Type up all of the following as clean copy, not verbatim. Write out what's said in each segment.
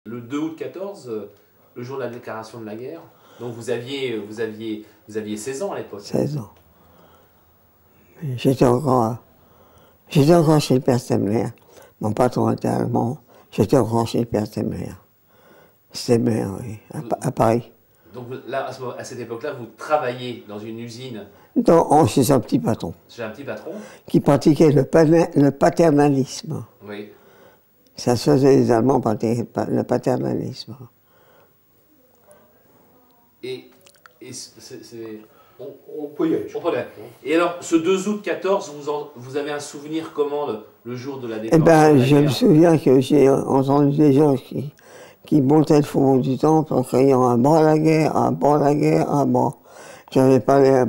Le 2 août 14, le jour de la déclaration de la guerre, donc vous aviez 16 ans à l'époque. 16 ans. J'étais encore chez le père Stemler. Mon patron était allemand. J'étais encore chez le père Stemler. Stemler, oui, à Paris. Donc là, à cette époque-là, vous travaillez dans une usine. Chez un petit patron. Chez un petit patron. Qui pratiquait le paternalisme. Oui. Ça se faisait, les Allemands pratiquaient le paternalisme. On peut y aller. Et alors, ce 2 août 14, vous avez un souvenir comment le jour de la déclaration de la guerre? Je me souviens que j'ai entendu des gens qui montaient le fond du temple en criant « à bas la guerre, à bas la guerre, à bas ». J'avais parlé à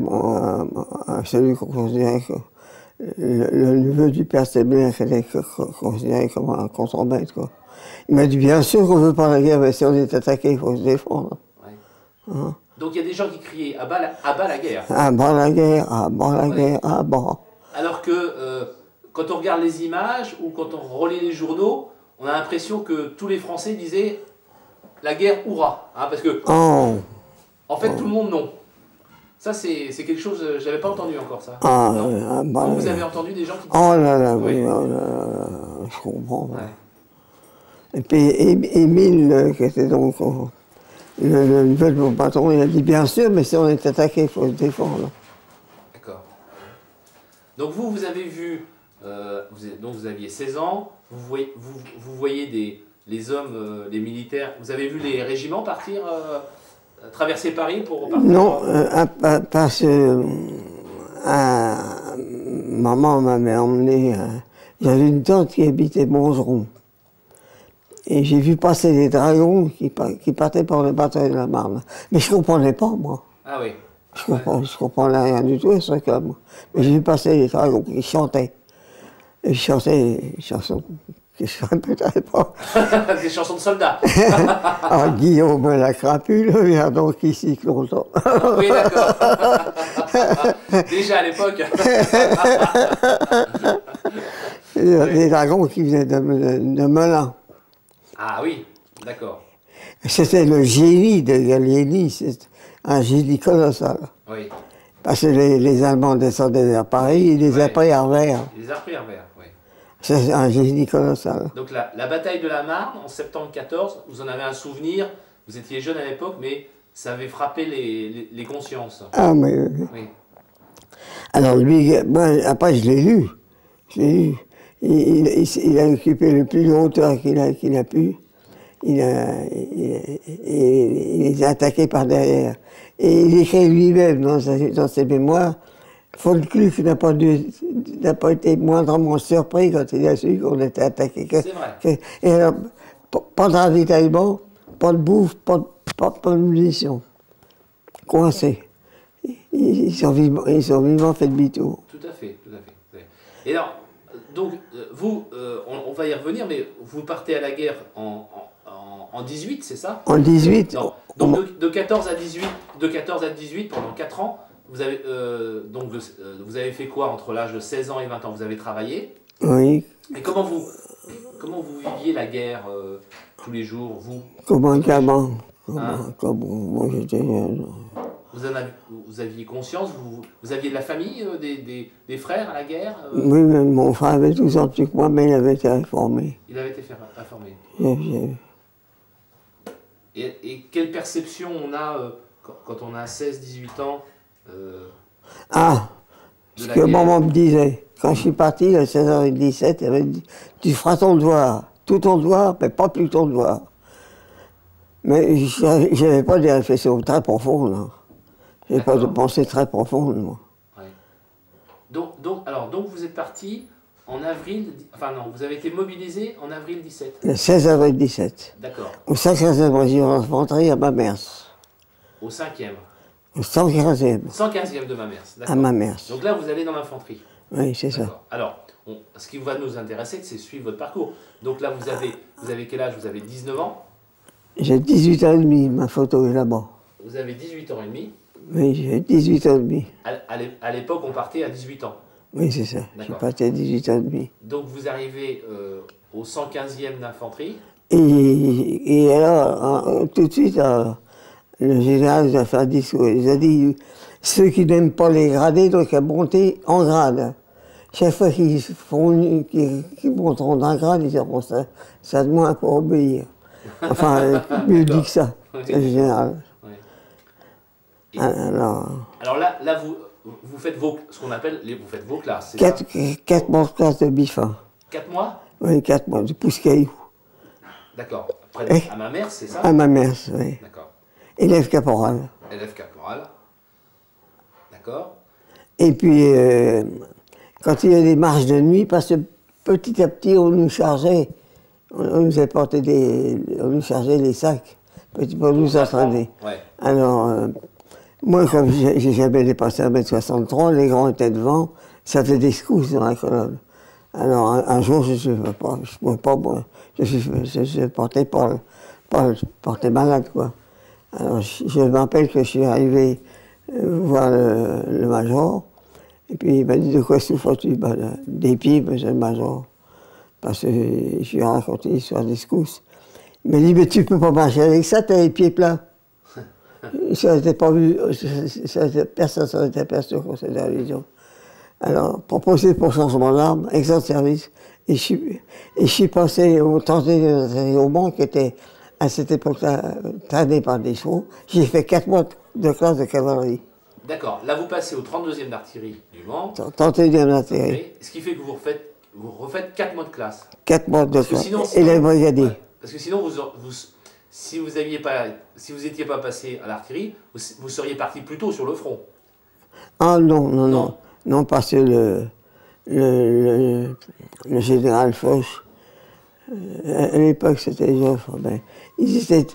celui qu'on considérait que le neveu du père Stemler qui était considéré comme un contremaître, quoi. Il m'a dit « bien sûr qu'on ne veut pas la guerre, mais si on est attaqué, il faut se défendre ». Hein? Donc il y a des gens qui criaient « à bas la guerre ». À bas la guerre, à bas la guerre, à bas. Alors que quand on regarde les images ou quand on relit les journaux, on a l'impression que tous les Français disaient « la guerre, hurrah hein ». Parce que, en fait, tout le monde non. Ça, c'est quelque chose, je n'avais pas entendu encore ça. Vous avez entendu des gens qui disaient... Oh là là, oui, oh là là, je comprends. Ouais. Et puis Émile, qui était donc le nouvel de mon patron, il a dit bien sûr, mais si on est attaqué, il faut se défendre. D'accord. Donc vous avez vu, donc vous aviez 16 ans, vous voyez les hommes, les militaires, vous avez vu les régiments partir traverser Paris pour repartir? Non, parce que maman m'avait emmené. J'avais une tante qui habitait Montgeron. Et j'ai vu passer des dragons qui partaient par le bateau de la Marne. Mais je ne comprenais pas, moi. Ah oui. Je comprenais rien du tout, ce truc-là, moi. Mais j'ai vu passer des dragons qui chantaient. Et ils chantaient des chansons que je ne répéterai pas. Des chansons de soldats. Ah, Guillaume la crapule, viens donc ici longtemps. Oui, d'accord. Déjà à l'époque. Des dragons qui venaient de Melun. Ah oui, d'accord. C'était le génie de Gallieni, c'est un génie colossal. Oui. Parce que les Allemands descendaient vers Paris, ils les a pris à revers. Ils les a pris à revers, oui. C'est un génie colossal. Donc la bataille de la Marne, en septembre 14, vous en avez un souvenir, vous étiez jeune à l'époque, mais ça avait frappé les consciences. Ah, mais oui. Alors lui, moi, après je l'ai lu. Je l'ai lu. Il a occupé le plus de hauteur qu'il a pu. Il les a attaqués par derrière. Et il écrit lui-même dans ses mémoires, Volkluck n'a pas été moindrement surpris quand il a su qu'on était attaqué. C'est vrai. Et alors, pas de ravitaillement, pas de bouffe, pas de munitions. Coincés. Ils sont vivement fait demi-tour. Tout à fait, tout à fait. Et alors, donc, vous, on va y revenir, mais vous partez à la guerre en 18, c'est ça? En 18. Non. Donc de 14 à 18, pendant 4 ans, vous avez, vous avez fait quoi entre l'âge de 16 ans et 20 ans? Vous avez travaillé? Oui. Et comment vous viviez la guerre tous les jours, vous? Comme un gamin. Comme moi j'étais jeune. Vous aviez conscience, vous aviez de la famille, des frères à la guerre? Oui, mais mon frère avait 12 ans plus que moi, mais il avait été réformé. Il avait été réformé. Et quelle perception on a quand on a 16-18 ans ce que maman me disait, quand je suis parti à 16h17, elle m'a dit « Tu feras ton devoir, tout ton devoir, mais pas plus ton devoir ». Mais je n'avais pas des réflexions très profondes. Je n'avais pas de pensée très profonde, moi. Ouais. Donc vous êtes parti en avril, enfin non, vous avez été mobilisé en avril 17. Le 16 avril 17. D'accord. Au 5e régiment d'infanterie à Mamers. Au 5e. Au 115e. 115e de Mamers, d'accord. À Mamers. Donc là, vous allez dans l'infanterie. Oui, c'est ça. Alors, ce qui va nous intéresser, c'est suivre votre parcours. Donc là, vous avez quel âge? Vous avez 19 ans? J'ai 18 ans et demi, ma photo est là-bas. Vous avez 18 ans et demi? Oui, j'ai 18 ans et demi. À l'époque, on partait à 18 ans. Oui, c'est ça. Je suis parti à 18 ans et demi. Donc vous arrivez au 115e d'infanterie. Et alors, tout de suite, le général nous a fait un discours. Il a dit, ceux qui n'aiment pas les gradés doivent monter en grade. Chaque fois qu'ils monteront d'un grade, ils diront ça de moins pour obéir. Enfin, mieux dit que ça, le général. Oui. Alors là vous faites ce qu'on appelle, vous faites vos classes, c'est 4 mois de classe de BIFA. 4 mois? Oui, 4 mois, de pousse-caillou. D'accord. Après, à ma mère, c'est ça? À ma mère, oui. D'accord. Élève caporal. Élève caporal. D'accord. Et puis, quand il y a des marches de nuit, parce que petit à petit, on nous chargeait, on nous apportait on nous chargeait les sacs, pour nous entraîner. Ouais. Alors, moi, comme j'ai jamais dépassé 1m63, les grands étaient devant, ça faisait des secousses dans la colonne. Alors, un jour, je ne pouvais pas, je portais malade, quoi. Alors, je me rappelle que je suis arrivé voir le major, et puis il m'a dit, de quoi souffres-tu? Des pieds, monsieur le major. Parce que je lui ai raconté l'histoire des secousses. Il m'a dit, mais tu peux pas marcher avec ça, tu as les pieds plats. Ça n'était pas vu, personne ne s'en était aperçu qu'on s'était à l'vision. Alors, proposé pour changement d'arme, exode de service, et je suis passé au au banc qui était à cette époque-là traîné par des chevaux. J'ai fait 4 mois de classe de cavalerie. D'accord. Là, vous passez au 32e d'artillerie du Mans. 31e d'artillerie. Ce qui fait que vous refaites 4 mois de classe. 4 mois de classe. Sinon, et les brigadiers. Ouais, parce que sinon, si vous n'étiez pas passé à l'artillerie, vous seriez parti plus tôt sur le front. Ah non. Non, parce que le général Foch, à l'époque c'était Joffre, ils étaient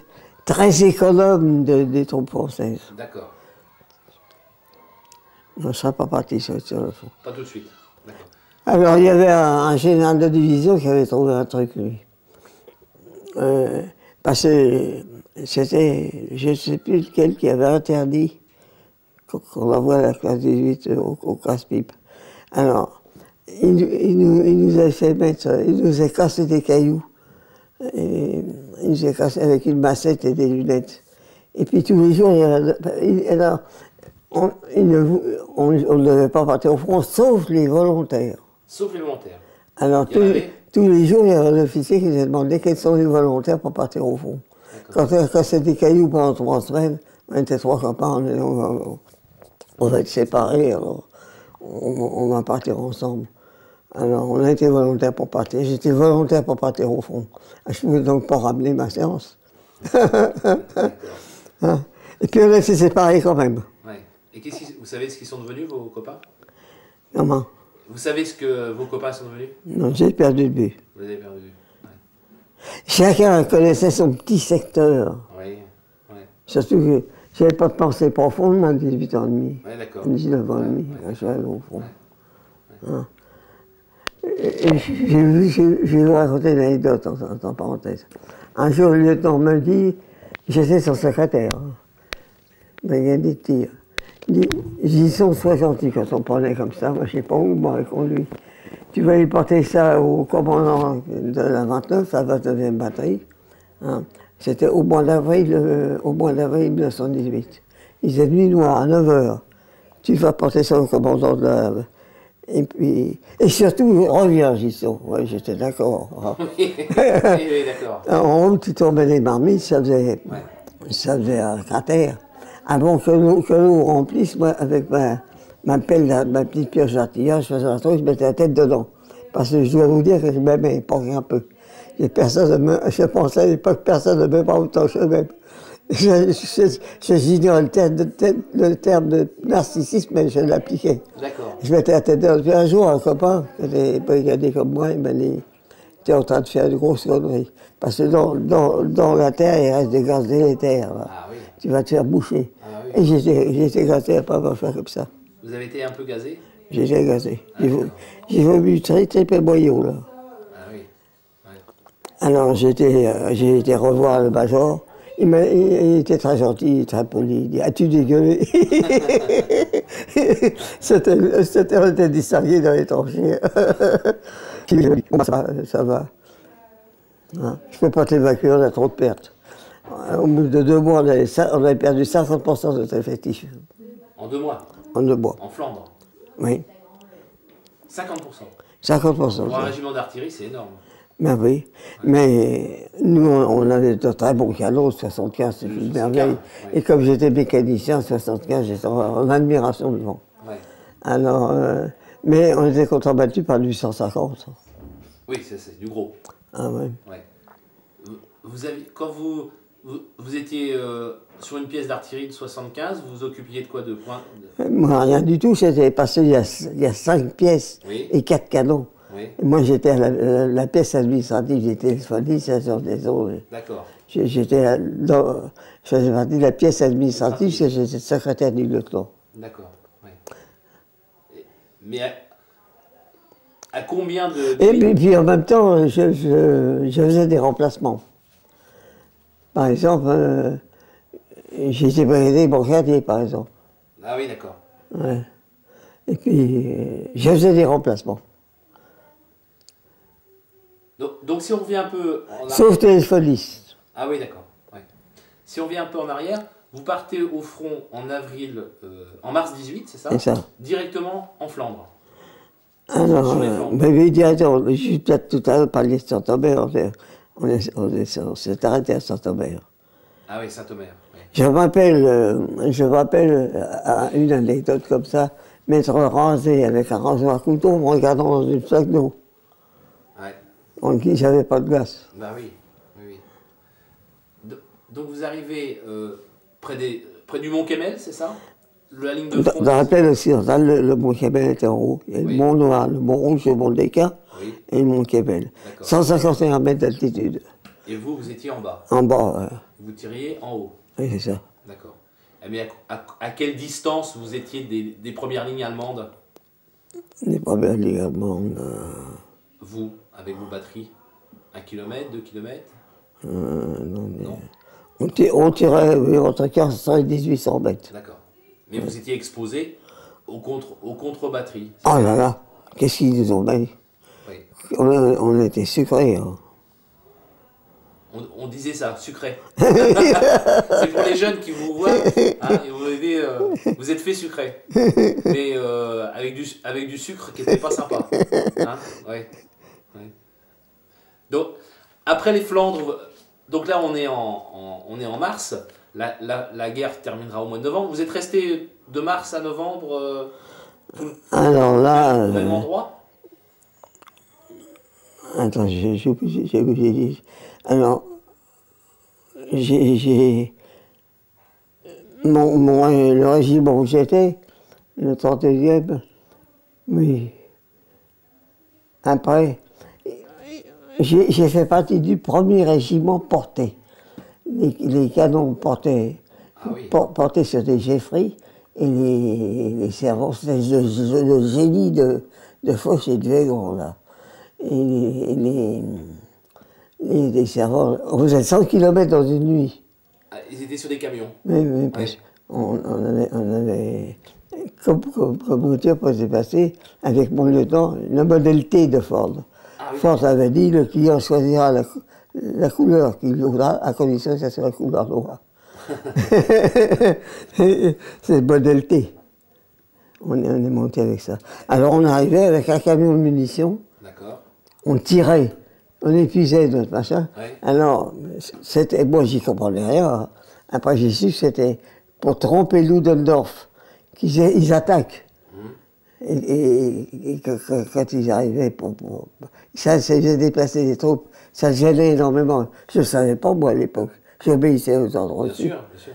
très économes des troupes françaises. D'accord. On ne serait pas parti sur le front. Pas tout de suite. D'accord. Alors il y avait un général de division qui avait trouvé un truc, lui. Parce que c'était, je ne sais plus lequel, qui avait interdit qu'on envoie à la classe 18 au casse-pipe. Alors, il nous a fait mettre, il nous a cassé des cailloux. Et il nous a cassé avec une massette et des lunettes. Et puis tous les jours, on ne devait pas partir au front, sauf les volontaires. Sauf les volontaires. Alors tous les jours, il y avait un officier qui nous a demandé quels sont les volontaires pour partir au front. Quand on a cassé des cailloux pendant 3 semaines, on était 3 copains, on va être séparés, alors on va partir ensemble. Alors on a été volontaires pour partir. J'étais volontaire pour partir au front. Je ne pouvais donc pas ramener ma séance. Hein? Et puis on a été séparés quand même. Ouais. Et vous savez ce qu'ils sont devenus, vos copains? Comment? Vous savez ce que vos copains sont devenus? Non, j'ai perdu le but. Vous avez perdu. Ouais. Chacun connaissait son petit secteur. Oui. Surtout que je n'avais pas de pensée profonde à 18 ans et demi. Oui, d'accord. 19 ans et demi, quand je suis allé au front. Hein? Et je vais vous raconter une anecdote en parenthèse. Un jour, le lieutenant me dit, j'étais son secrétaire, brigadier de tir. Ils sont soit gentils quand on parlait comme ça, moi je ne sais pas où m'a répondu. Tu vas lui porter ça au commandant de la 29, la 29e batterie. Hein. C'était au mois d'avril 1918. Il faisait nuit noire à 9h. Tu vas porter ça au commandant de la... Et surtout, reviens, Gisson. Oui, j'étais d'accord. Hein. Oui, d'accord. En haut, tu tombais les marmites, ça faisait un cratère. Avant que l'eau remplisse, moi, avec ma pelle, ma petite pioche d'artilleur, je faisais un truc, je mettais la tête dedans. Parce que je dois vous dire que je m'aimais pas un peu. Je pensais à l'époque, personne ne m'aimait pas autant que je m'aime. J'ignore le terme de narcissisme, mais je l'appliquais. D'accord. Je mettais la tête dedans. Puis un jour, un copain, qui était brigadier comme moi, il m'a dit, tu es en train de faire une grosse connerie. Parce que dans la terre, il reste des gaz délétères. Ah, oui. Tu vas te faire boucher. Ah, oui. Et j'ai été gazé à pas me faire comme ça. Vous avez été un peu gazé? J'ai été gazé. J'ai vomi très boyau, là. Ah oui. Ouais. Alors j'ai été revoir le major. Il était très gentil, très poli. Il dit, as-tu dégueulé? On était distingués dans les tranchées. Ça va. Hein. Je ne peux pas t'évacuer, on a trop de pertes. Au bout de 2 mois, on avait perdu 50% de notre effectif. En 2 mois? En 2 mois. En Flandre? Oui. 50%? 50%. Pour un régiment d'artillerie, c'est énorme. Ben oui, ouais. Mais nous, on avait de très bons canons, 75, c'est une merveille. Ouais. Et comme j'étais mécanicien, 75, j'étais en admiration devant. Ouais. Alors, mais on était contrebattus par 850. Oui, c'est du gros. Ah ouais. Ouais. Quand vous étiez sur une pièce d'artillerie de 75, vous vous occupiez de quoi, de points Moi, rien du tout, j'étais passé, il y a 5 pièces et 4 canons. Oui. Moi, j'étais à la pièce administrative, j'étais l'exploitation des eaux. D'accord. Je faisais partie de la pièce administrative, parce que j'étais secrétaire du lieutenant. D'accord. Ouais. Mais à combien de... Et puis en même temps, je faisais des remplacements. Par exemple, j'étais brigadier brigadier, par exemple. Ah oui, d'accord. Ouais. Et puis, je faisais des remplacements. Donc si on revient un peu en arrière... Sauf téléphoniste. Ah oui, d'accord. Ouais. Si on revient un peu en arrière, vous partez au front en avril, en mars 18, c'est ça? C'est ça. Directement en Flandre. Alors, mais directement, je suis peut-être tout à l'heure parlé de Saint-Omer, on s'est arrêté à Saint-Omer. Ah oui, Saint-Omer. Oui. Je me rappelle à une anecdote comme ça, m'être rasé avec un rasoir couteau en me regardant dans une flaque d'eau. Ouais. En qui j'avais pas de glace. Bah oui, oui, oui. Donc vous arrivez près du Mont Kemmel, c'est ça? La ligne de front. Dans la plaine occidentale, le Mont Kemmel était en haut. Il y a le Mont Noir, le Mont Rouge, le Mont Descartes et le Mont Kemmel. 151 mètres d'altitude. Et vous étiez en bas? En bas, Vous tiriez en haut? Oui, c'est ça. D'accord. Mais à quelle distance vous étiez des premières lignes allemandes? Les premières lignes allemandes. Vous, avec vos batteries? 1 km, 2 km? Non, mais... Non. On tirait entre 400 et 1800 mètres. D'accord. Mais vous étiez exposé aux contre-batteries? Oh là là, qu'est-ce qu'ils nous ont mis? Oui. On était sucrés. Hein. On disait ça, sucré. C'est pour les jeunes qui vous voient, hein, et vous êtes fait sucré. Mais avec du sucre qui n'était pas sympa. Hein, ouais. Donc, après les Flandres, donc là on est en mars, la guerre terminera au mois de novembre. Vous êtes resté de mars à novembre alors là, au même endroit? Attends, j'ai oublié. Alors, le régiment où j'étais, le 31e, oui. Après, j'ai fait partie du premier régiment porté. Les canons portaient sur des Jeffries et les servants, c'était le génie de Foch et de Weygand, là. Et les servants, on faisait 100 km dans une nuit. Ah, ils étaient sur des camions? Oui, parce qu'on avait comme voiture pour se passer avec mon lieutenant, le modèle T de Ford. Ah, oui. Ford avait dit, le client choisira la couleur qu'il voudra, à condition que ça soit la couleur noire. C'est le modèle T. On est monté avec ça. Alors on arrivait avec un camion de munitions. D'accord. On tirait, on épuisait notre machin. Ouais. Alors, moi j'y comprenais rien. Après j'ai su que c'était pour tromper Ludendorff, qu'ils attaquent. Et quand ils arrivaient, ça faisait déplacer les troupes, ça gênait énormément. Je ne savais pas moi à l'époque, j'obéissais aux ordres reçus. Bien sûr.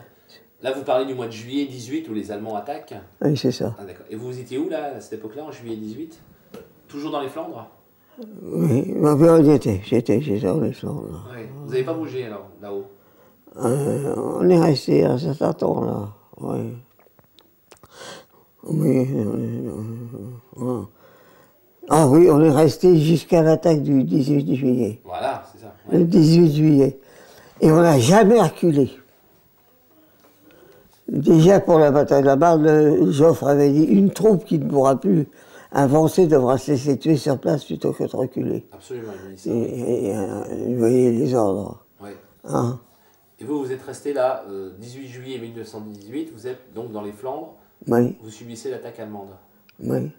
Là vous parlez du mois de juillet 18 où les Allemands attaquent? Oui, c'est ça. Ah, d'accord. Et vous étiez où là, à cette époque-là, en juillet 18? Toujours dans les Flandres? Oui, j'étais dans les Flandres. Oui. Vous n'avez pas bougé alors, là-haut? On est resté un certain temps là, oui. Ah oui, on est resté jusqu'à l'attaque du 18 juillet. Voilà, c'est ça. Ouais. Le 18 juillet. Et on n'a jamais reculé. Déjà pour la bataille de la Marne, Joffre avait dit une troupe qui ne pourra plus un Français devra se laisser tuer sur place plutôt que de reculer. Absolument, il dit ça. Vous voyez les ordres. Ouais. Hein? Et vous êtes resté là, 18 juillet 1918, vous êtes donc dans les Flandres, Oui, vous subissez l'attaque allemande. oui.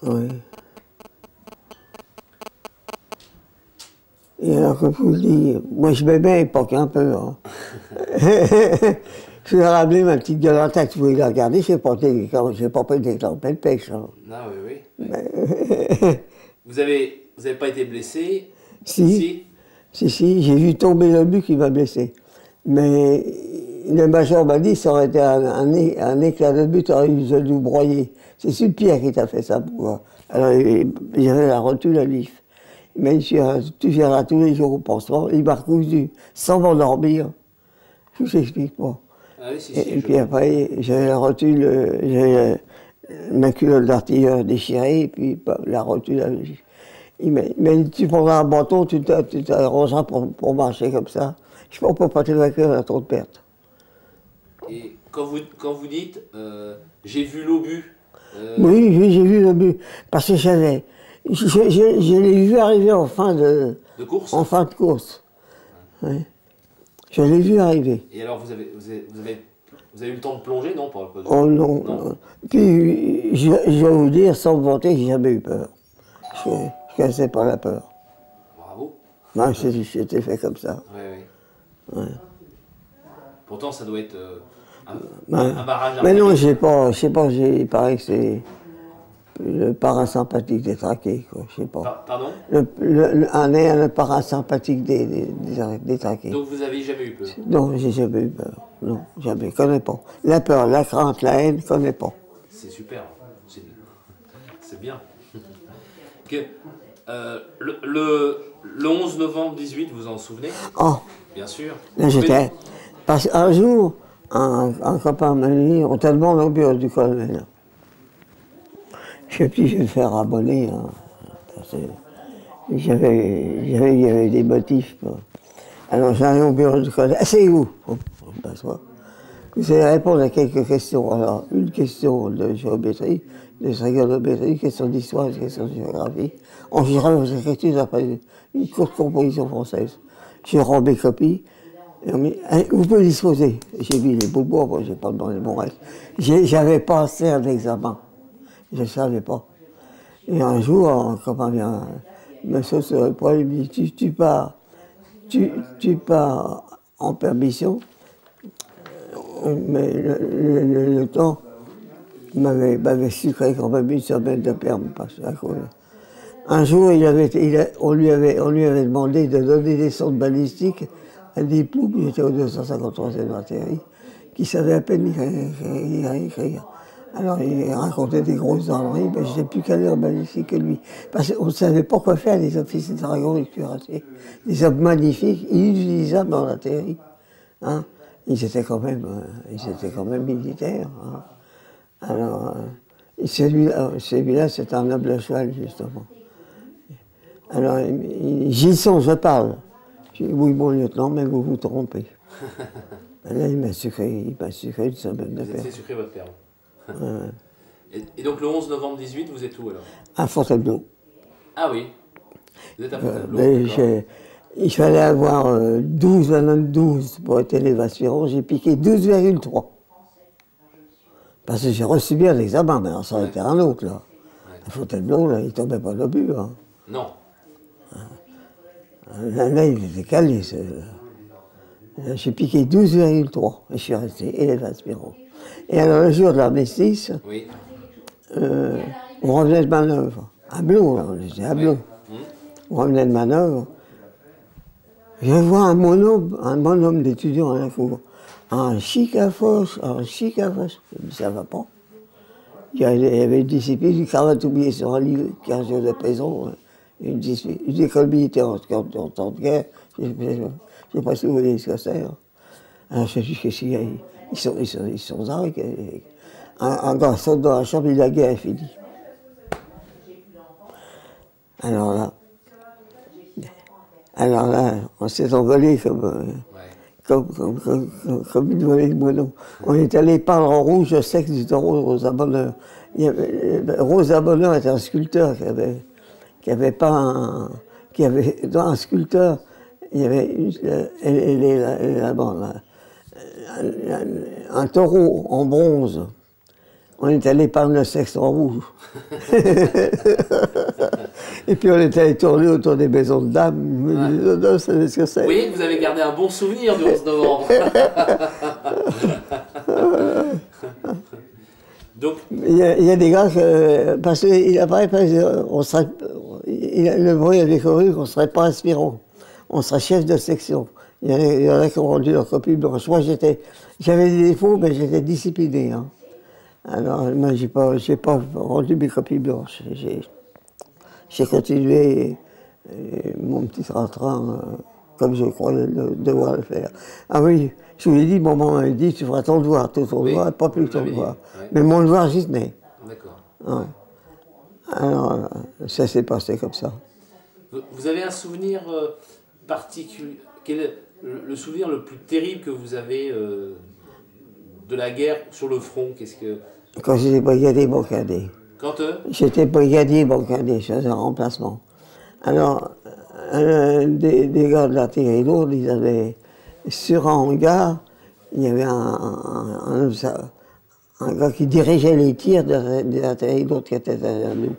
Oui. Et alors, comme je vous le dis, moi je m'aimais à l'époque un peu. Hein. Je lui ai ramené ma petite gueule en tête, vous pouvez la regarder, je n'ai pas pris des tempêtes de pêche. Hein. Ah oui, oui. Vous avez pas été blessé? Si, j'ai vu tomber le but qui m'a blessé. Mais le major m'a dit que ça aurait été un éclat de but, aurait eu le genou broyé. C'est Sulpierre qui t'a fait ça pour moi. Alors j'avais la rotule à vif. Il m'a dit, tu viendras tous les jours au pansement. Il m'a recousu sans m'endormir. Je vous explique pas. Ah oui, si, Et puis après, j'avais la rotule, j'avais ma culotte d'artilleur déchirée, et puis la rotule à vif. Il m'a dit, tu prendras un bâton, tu t'arrangeras pour marcher comme ça. Je ne peux pas t'évacuer à trop de pertes. Et quand vous dites, j'ai vu l'obus. Oui, j'ai vu l'obus. Parce que je l'ai vu arriver en fin de course. En fin de course. Oui. Je l'ai vu arriver. Et alors, vous avez eu le temps de plonger, non? Oh non. Non. Puis, je vais vous dire, sans me vanter, j'ai jamais eu peur. Je ne connaissais pas la peur. Bravo. Moi, j'étais fait comme ça. Oui, oui. Ouais. Pourtant, ça doit être un barrage. Mais non, je sais pas, il paraît que c'est le parasympathique détraqué, quoi, je sais pas. Pardon? Un parasympathique détraqué. Donc vous avez jamais eu peur? Non, j'ai jamais eu peur. Non, jamais, je connais pas. La peur, la crainte, la haine, je connais pas. C'est super, c'est bien. Que, le 11 novembre 18, vous en souvenez? Oh, bien sûr. Là, j'étais. Parce qu'un jour, un copain m'a dit, on te demande au bureau du colonel. Je sais plus, je vais me faire abonner. Hein, il y avait des motifs. Quoi. Alors j'arrive au bureau du colonel. Asseyez-vous. Vous allez répondre à quelques questions. Alors, une question de géométrie, de trigonométrie, une question d'histoire, une question de géographie. On gérera vos écritures après une courte composition française. Je rends mes copies. Et on me dit, vous pouvez disposer. J'ai mis les boubois, moi j'ai pas demandé mon reste. J'avais pas assez un examen. Je ne savais pas. Et un jour, un copain vient me sauter sur le poil, il me dit, tu pars en permission, mais le temps m'avait sucré quand même une semaine de permis. Un jour, on lui avait demandé de donner des sondes balistiques à des ploucs, j'étais au 253e artillerie, qui savaient à peine écrire. Alors il racontait des grosses armeries, mais j'étais plus calé en balistique que lui. Parce qu'on ne savait pas quoi faire, les officiers de dragons et cuirassiers. Des hommes magnifiques, inutilisables en artillerie. Hein? Ils étaient quand même militaires. Hein? Alors, celui-là, c'est un noble cheval, justement. Alors, Gilson, je parle. Je dis, oui, mon lieutenant, mais vous vous trompez. Là, il m'a sucré une semaine de permis. Vous avez sucré votre permis. Et donc le 11 novembre 18, vous êtes où alors? À Fontainebleau. Ah oui, vous êtes à Fontainebleau. Il fallait avoir 12 pour être élève aspirant, j'ai piqué 12,3. Parce que j'ai reçu bien l'examen, mais alors ça aurait été un autre là. Ouais. À Fontainebleau, là, il ne tombait pas d'obus. Hein. Non. Là, il était calé. J'ai piqué 12,3 et je suis resté élève aspirant. Et alors, le jour de l'armistice, oui. On revenait de manœuvre. À Blot, là, on était à Blot. Oui. On revenait de manœuvre. Je vois un bonhomme d'étudiant à la cour. Un chic à fauche. Je dis, ça va pas. Il y avait une discipline, une cravate oubliée sur un livre, 15 jours de prison, une école militaire en temps de guerre. Je ne sais pas si vous voyez ce que c'est. Hein. Alors, je sais juste qu'est-ce qu'il y a. Ils sont arrêts. Un garçon dans la chambre, la guerre est finie. Alors là, on s'est envolé comme une volée de moineaux. On est allé peindre en rouge le sexe du taureau de Rosa Bonheur. Rosa Bonheur était un sculpteur qui avait pas un... Qui avait, dans un sculpteur, il y avait un taureau en bronze. On est allé peindre le sexe en rouge. Et puis on est allé tourner autour des maisons de dames. Ouais. Non, savez ce que c'est. Vous voyez que vous avez gardé un bon souvenir du 11 novembre. Donc, il y a des gars parce qu'il apparaît, le bruit avait couru qu'on ne serait pas aspirant, on serait chef de section. Il y en a qui ont rendu leur copie blanche. Moi j'avais des défauts, mais j'étais discipliné. Hein. Alors moi j'ai pas rendu mes copies blanches. J'ai continué mon petit train comme je croyais devoir le faire. Ah oui, je lui ai dit, mon maman m'a dit, tu feras ton devoir, tout ton devoir, pas plus ton devoir. Oui. Mais mon devoir, j'y tenais. D'accord. Ouais. Alors, ça s'est passé comme ça. Vous avez un souvenir particulier? Quel est le souvenir le plus terrible que vous avez de la guerre sur le front? Quand j'étais brigadier Boncadé. Quand J'étais brigadier Boncadé, je faisais un remplacement. Alors, des gars de l'artillerie lourde, ils avaient, sur un hangar, il y avait un gars qui dirigeait les tirs des artilleries lourdes qui étaient derrière nous.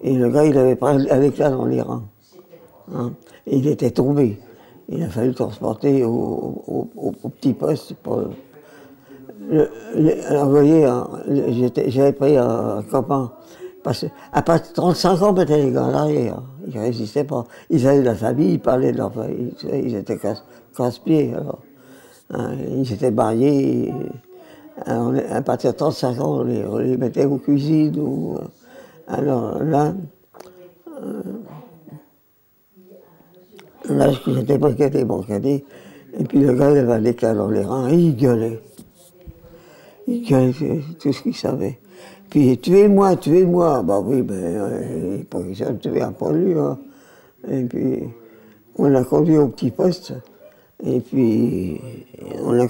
Et le gars, il avait pris un éclat dans les reins. Hein, et il était tombé. Il a fallu le transporter au petit poste pour... alors, vous voyez, j'avais pris un copain. Parce qu'après 35 ans, peut-être les gars à l'arrière. Ils ne résistaient pas. Ils avaient de la famille, ils parlaient de leur famille. Ils étaient casse-pieds. Alors. Hein, ils étaient mariés. Alors, à partir de 35 ans, on les mettait aux cuisines. Alors là, j'étais brigadier. Et puis le gars, il avait un éclat dans les reins. Et il gueulait. Il gueulait tout ce qu'il savait. Puis tuez-moi. Bah oui, il pas question de tuer un poilu. Hein. Et puis on l'a conduit au petit poste. Et puis il a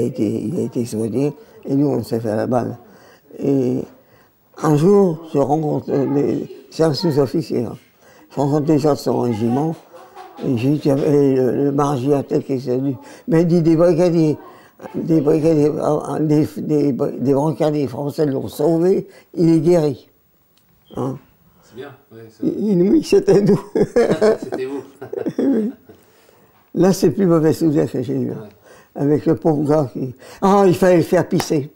été soigné. Et nous, on s'est fait la balle. Et un jour, je rencontre c'est un sous-officier. Hein. Je rencontre des gens de son régiment. Et j'ai dit, le margiatel qui s'est venu. Mais il dit des brigadiers. Des brancardiers français l'ont sauvé, il est guéri. Hein? C'est bien. Oui, c'était nous. C'était vous. Là, c'est le plus mauvais souvenir que j'ai eu. Ouais. Avec le pauvre gars qui... Ah, il fallait le faire pisser.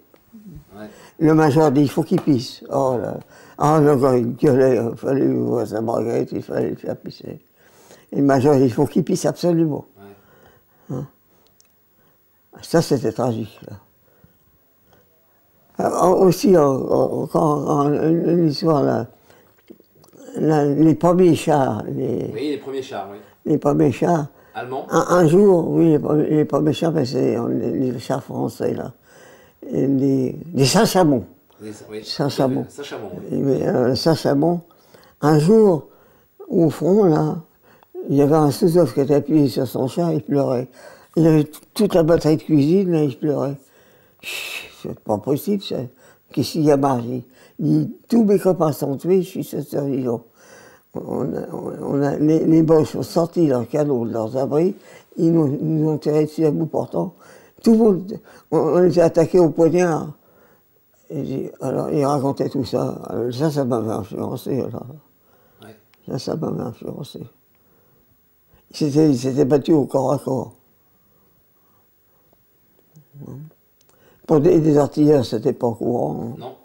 Ouais. Le major dit, il faut qu'il pisse. Oh là. Ah, le gars, il gueulait, il fallait voir sa braguette, il fallait le faire pisser. Et le major dit, il faut qu'il pisse absolument. Ouais. Hein? Ça, c'était tragique. Là. Alors, aussi, une histoire, là, les premiers chars. Oui, les premiers chars, oui. Les premiers chars. Allemands? Un jour, oui, les premiers chars, c'est les chars français, là. Les Saint-Chamond. Oui, Saint-Chamond. Saint-Chamond, oui. Saint-Chamond, un jour, au front, là, il y avait un sous-off qui était appuyé sur son char, il pleurait. Il avait toute la batterie de cuisine, là, il pleurait. C'est pas possible, ça. Qu'est-ce qu'il y a marché? Tous mes copains sont tués, je suis seul survivant. Les Boches ont sorti leurs canons de leurs abris, ils nous ont tiré dessus à bout portant. Tout le monde, on était attaqués au poignard. Alors, ils racontaient tout ça. Alors, ça m'avait influencé. Alors. Ouais. Ça m'avait influencé. Ils s'étaient battus au corps à corps. Pour des artilleurs, c'était pas courant. Non,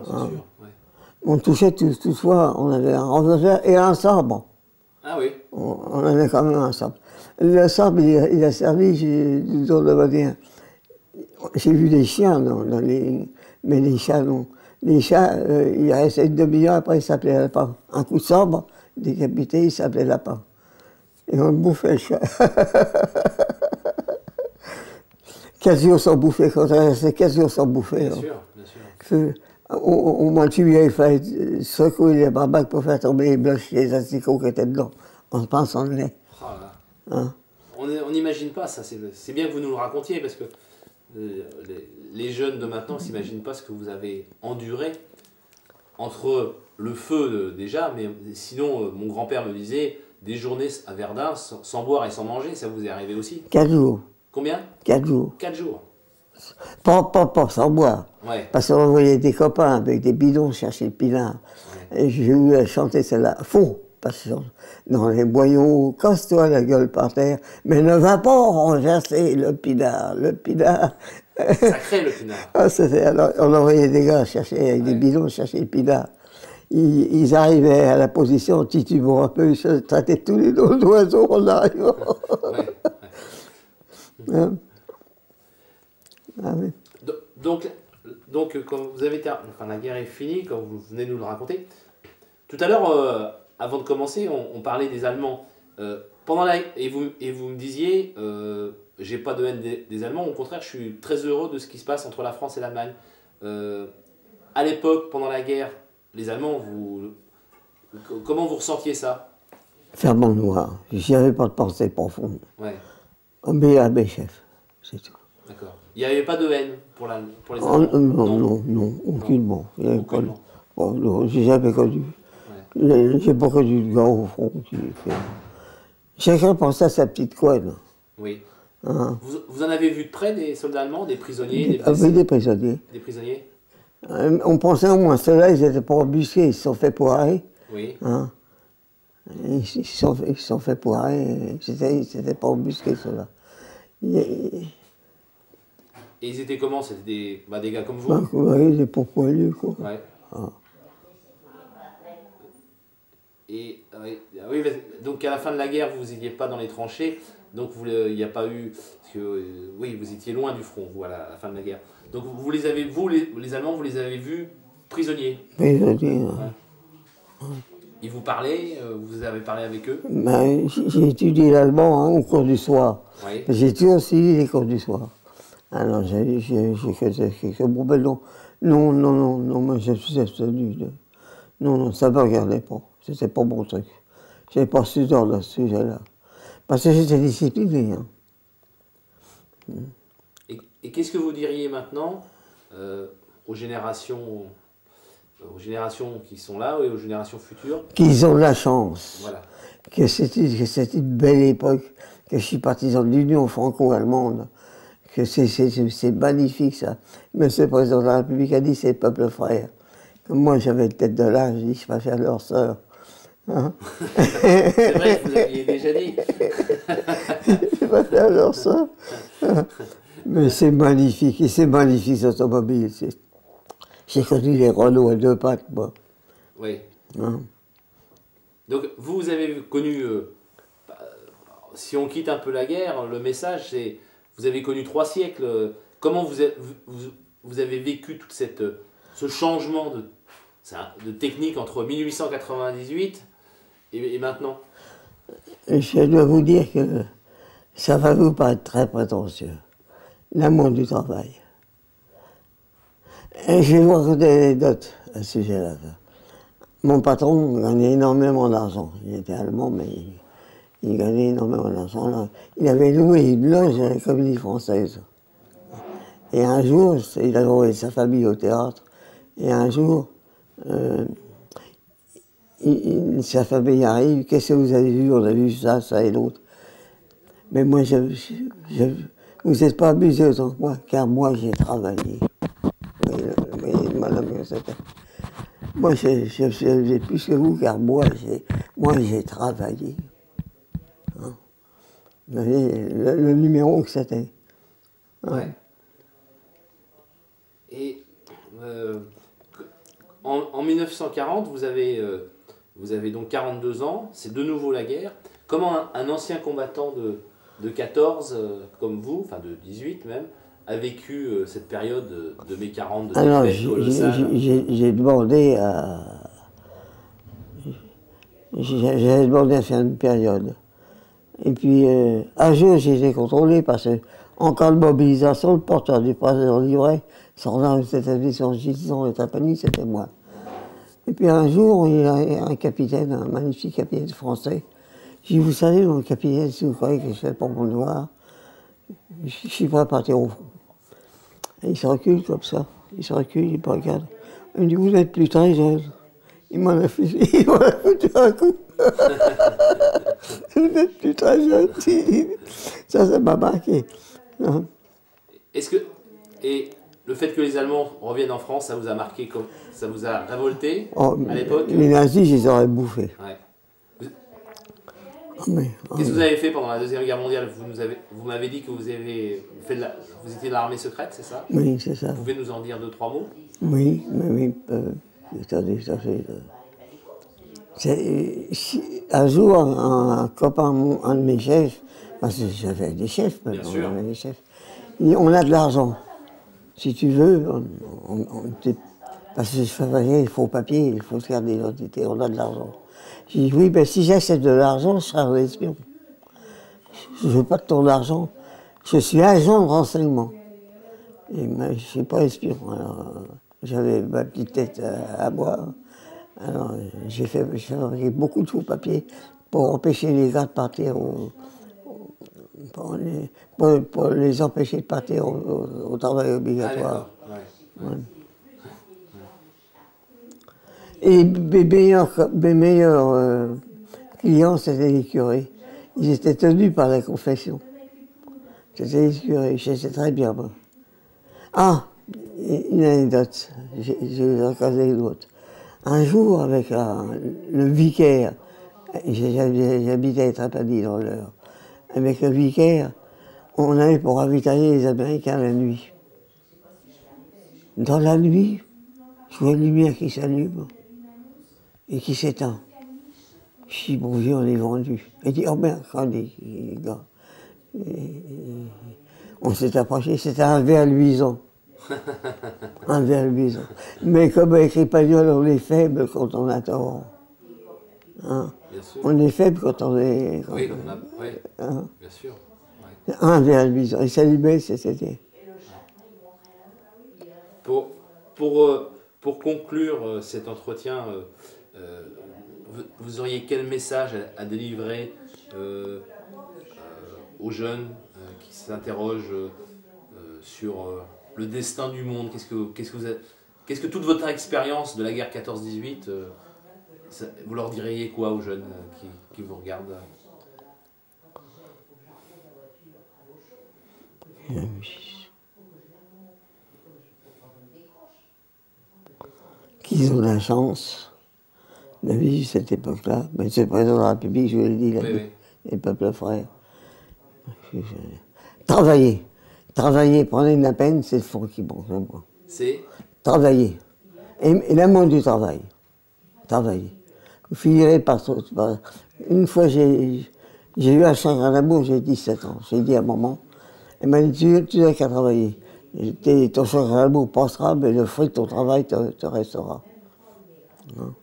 c'est sûr. Ouais. On touchait toutefois, on avait un revolver et un sabre. Ah oui. On avait quand même un sabre. Le sabre, il a servi du jour de Badien. J'ai vu des chiens mais les chats, non. Les chats, il restait une demi-heure, après, ils s'appelaient lapin. Un coup de sabre, décapité, il s'appelait lapin. Et on le bouffait, le chat. Quasiment sans bouffer, quand on restait quasiment sans bouffer. Bien sûr, bien sûr. Au moins, il fallait secouer les barbaques pour faire tomber les blocs, les asticots qui étaient dedans. On se pense en lait. Oh là. Hein? on n'imagine pas ça. C'est bien que vous nous le racontiez parce que les jeunes de maintenant ne s'imaginent pas ce que vous avez enduré entre le feu déjà, mais sinon, mon grand-père me disait des journées à Verdun sans boire et sans manger, ça vous est arrivé aussi? 4 jours. Combien? 4 jours. 4 jours. Pas sans boire. Ouais. Parce qu'on envoyait des copains avec des bidons chercher le pinard. Ouais. Et j'ai eu à chanter celle-là à fond. Parce que dans les boyaux, casse-toi la gueule par terre, mais ne va pas renverser le pinard. Le pinard. Sacré le pinard. Ah, alors, on envoyait des gars chercher avec des bidons chercher le pinard. Ils arrivaient à la position titubant un peu, ils se traitaient tous les noms d'oiseaux en arrivant. Hein? Ah, oui. Donc, quand vous avez enfin, la guerre est finie, comme vous venez de nous le raconter. Tout à l'heure, avant de commencer, on parlait des Allemands. Et vous me disiez, j'ai pas de haine des Allemands, au contraire, je suis très heureux de ce qui se passe entre la France et l'Allemagne. À l'époque, pendant la guerre, les Allemands, comment vous ressentiez ça? Fermement noir. J'y avais pas de pensée profonde. Ouais. Mais chef, c'est tout. D'accord. Il n'y avait pas de haine pour les Allemands? Non, aucunement. Bon, j'ai jamais connu. Ouais. J'ai pas connu de gars au front. Chacun pensait à sa petite couenne. Oui. Hein? Vous en avez vu de près des soldats allemands, des prisonniers? Oui, des prisonniers. Des prisonniers? On pensait au moins, ceux-là, ils n'étaient pas embusqués, ils se sont fait poirer. Oui. Hein? Ils se sont fait poirer, ils n'étaient pas embusqués, ceux-là. Et ils étaient comment? C'était des gars comme vous? Oui, des pauvres poilus, quoi. Ouais. Ah. Et oui, donc à la fin de la guerre, vous n'étiez pas dans les tranchées, donc il n'y a pas eu... Parce que, oui, vous étiez loin du front, vous, à la fin de la guerre. Donc vous les avez, les Allemands, vous les avez vus prisonniers? Prisonniers, ouais. Ils vous parlaient? Vous avez parlé avec eux? Ben, j'ai étudié l'allemand au cours du soir. Oui. J'ai toujours suivi les cours du soir. Alors j'ai quelques bon, ben non, moi je suis abstenu. Non, ça ne me regardait pas. C'était pas mon truc. Je n'avais pas su dans ce sujet-là. Parce que j'étais discipliné. Hein. Et qu'est-ce que vous diriez maintenant aux générations qui sont là et aux générations futures? Qu'ils ont la chance. Voilà. Que c'était une belle époque, que je suis partisan de l'Union franco-allemande, que c'est magnifique ça. Monsieur le Président de la République a dit c'est le peuple frère. Moi j'avais une tête de l'âge, j'ai dit je préfère leur sœur. Hein? C'est vrai, vous l'aviez déjà dit. Je préfère leur sœur. Mais c'est magnifique, et c'est magnifique cette automobile. J'ai connu les Renault à 2 pattes, moi. Oui. Hein? Donc, vous avez connu, si on quitte un peu la guerre, le message c'est, vous avez connu 3 siècles. Comment vous avez vécu tout ce changement de technique entre 1898 et maintenant? Je dois vous dire que ça va vous paraître très prétentieux. L'amour du travail. Et je vais vous raconter des anecdotes à ce sujet-là. Mon patron gagnait énormément d'argent. Il était allemand, mais il gagnait énormément d'argent. Il avait loué une loge à la Comédie Française. Et un jour, il avait envoyé sa famille au théâtre. Et un jour, sa famille arrive. Qu'est-ce que vous avez vu? On a vu ça, ça et l'autre. Mais moi, vous n'êtes pas amusé autant que moi, car moi, j'ai travaillé. Oui, madame, moi, j'ai plus que vous, car moi, j'ai travaillé. Hein? Vous voyez, le numéro que c'était. Hein? Ouais. Et en 1940, vous avez donc 42 ans, c'est de nouveau la guerre. Comment un ancien combattant de 14, comme vous, enfin de 18 même, a vécu cette période de mai 40, de alors, défaite colossale? J'ai demandé j'avais demandé à faire une période. Et puis, un jour, j'ai été contrôlé parce qu'en cas de mobilisation, le porteur du président livret, sortant de cette établissement gisant et compagnie, c'était moi. Et puis un jour, il y a un capitaine, un magnifique capitaine français, J'ai dit, vous savez, mon capitaine, si vous croyez que je fais pour mon devoir, je suis prêt à partir au fond. Et il se recule comme ça. Il se recule, il me regarde. Il me dit, vous n'êtes plus très jeune. Il m'en a foutu un coup. Vous n'êtes plus très jeune. Ça m'a marqué. Hein. Est-ce que... Et le fait que les Allemands reviennent en France, ça vous a marqué, ça vous a révolté à l'époque? Les nazis, je les aurais bouffés. Ouais. Qu'est-ce que vous avez fait pendant la Deuxième Guerre mondiale? Vous m'avez dit que vous avez fait vous étiez dans l'armée secrète, c'est ça? Oui, c'est ça. Vous pouvez nous en dire 2-3 mots? Oui, mais oui. Attendez, ça fait... Un jour, un copain, un de mes chefs, parce que j'avais des chefs maintenant, on avait des chefs, il dit, on a de l'argent. Si tu veux, parce que je faisais il faut papier, il faut faire des identités, on a de l'argent. J'ai dit, oui, ben si j'achète de l'argent, je serai un espion. Je ne veux pas de ton argent. Je suis agent de renseignement. Et je ne suis pas espion. Alors, j'avais ma petite tête à boire. Alors, j'ai fabriqué beaucoup de faux papiers pour empêcher les gars de partir, pour les empêcher de partir au travail obligatoire. Ah, ouais. Et mes meilleurs clients, c'était les curés. Ils étaient tenus par la confession. C'était les curés, je sais très bien, moi. Ah, une anecdote, j'ai raconté une autre. Un jour, avec le vicaire, j'habitais à Trapani dans l'Eure, avec le vicaire, on allait pour ravitailler les Américains la nuit. Dans la nuit, je vois une lumière qui s'allume et qui s'éteint. Je dis, bon Dieu, on est vendu. Il dit, oh merde, regardez, les gars. On s'est approché, c'était un verre luisant. Un verre luisant. Mais comme avec les Espagnols, on est faible quand on a tort. Hein? On est faible quand on est... Oui, hein? Bien sûr. Ouais. Un verre luisant. Il s'allumait, c'était... Pour conclure cet entretien, vous auriez quel message à délivrer aux jeunes qui s'interrogent sur le destin du monde? Qu'est-ce que toute votre expérience de la guerre 14-18, vous leur diriez quoi aux jeunes qui vous regardent? Qu'ils ont la chance de vivre cette époque-là. Mais c'est le président de la République, je vous l'ai dit, les peuples frères. Travailler. Travailler, prenez de la peine, c'est le fond qui manque. C'est travailler. Et l'amour du travail. Travailler. Vous finirez par... Une fois, j'ai eu un chagrin d'amour, j'ai 17 ans. J'ai dit à maman, elle m'a dit, tu n'as qu'à travailler. Ton chagrin d'amour passera, mais le fruit de ton travail te restera. Hein?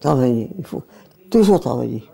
Travailler, il faut toujours travailler.